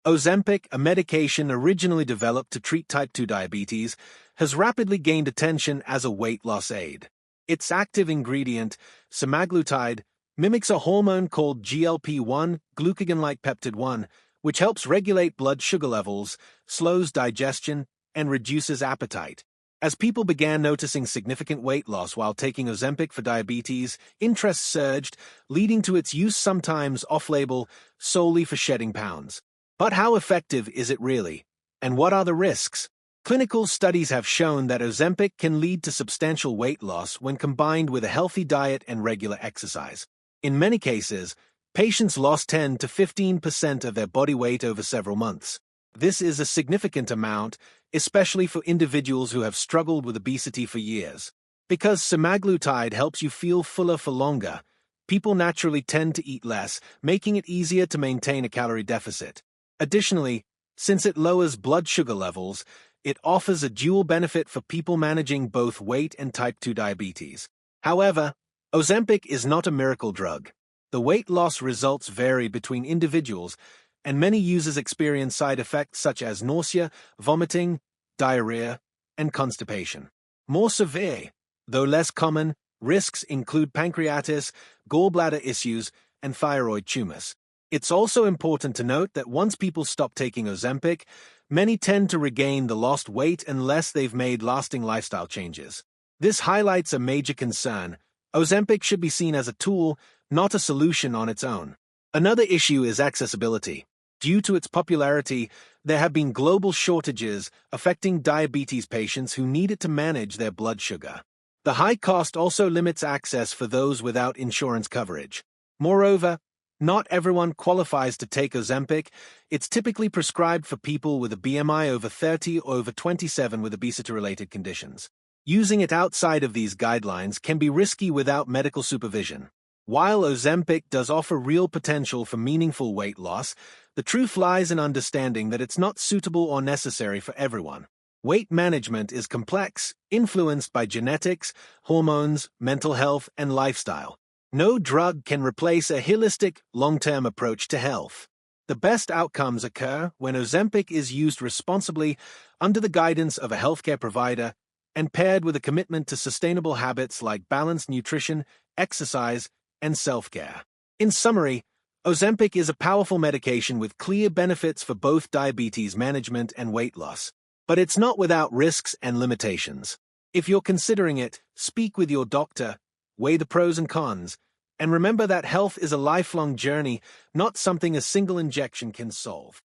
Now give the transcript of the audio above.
Ozempic, a medication originally developed to treat type 2 diabetes, has rapidly gained attention as a weight loss aid. Its active ingredient, semaglutide, mimics a hormone called GLP-1, glucagon-like peptide 1, which helps regulate blood sugar levels, slows digestion, and reduces appetite. As people began noticing significant weight loss while taking Ozempic for diabetes, interest surged, leading to its use sometimes off-label solely for shedding pounds. But how effective is it really? And what are the risks? Clinical studies have shown that Ozempic can lead to substantial weight loss when combined with a healthy diet and regular exercise. In many cases, patients lost 10 to 15% of their body weight over several months. This is a significant amount, especially for individuals who have struggled with obesity for years. Because semaglutide helps you feel fuller for longer, people naturally tend to eat less, making it easier to maintain a calorie deficit. Additionally, since it lowers blood sugar levels, it offers a dual benefit for people managing both weight and type 2 diabetes. However, Ozempic is not a miracle drug. The weight loss results vary between individuals, and many users experience side effects such as nausea, vomiting, diarrhea, and constipation. More severe, though less common, risks include pancreatitis, gallbladder issues, and thyroid tumors. It's also important to note that once people stop taking Ozempic, many tend to regain the lost weight unless they've made lasting lifestyle changes. This highlights a major concern. Ozempic should be seen as a tool, not a solution on its own. Another issue is accessibility. Due to its popularity, there have been global shortages affecting diabetes patients who need it to manage their blood sugar. The high cost also limits access for those without insurance coverage. Moreover, not everyone qualifies to take Ozempic. It's typically prescribed for people with a BMI over 30 or over 27 with obesity-related conditions. Using it outside of these guidelines can be risky without medical supervision. While Ozempic does offer real potential for meaningful weight loss, the truth lies in understanding that it's not suitable or necessary for everyone. Weight management is complex, influenced by genetics, hormones, mental health, and lifestyle. No drug can replace a holistic, long-term approach to health. The best outcomes occur when Ozempic is used responsibly under the guidance of a healthcare provider and paired with a commitment to sustainable habits like balanced nutrition, exercise, and self-care. In summary, Ozempic is a powerful medication with clear benefits for both diabetes management and weight loss. But it's not without risks and limitations. If you're considering it, speak with your doctor, weigh the pros and cons, and remember that health is a lifelong journey, not something a single injection can solve.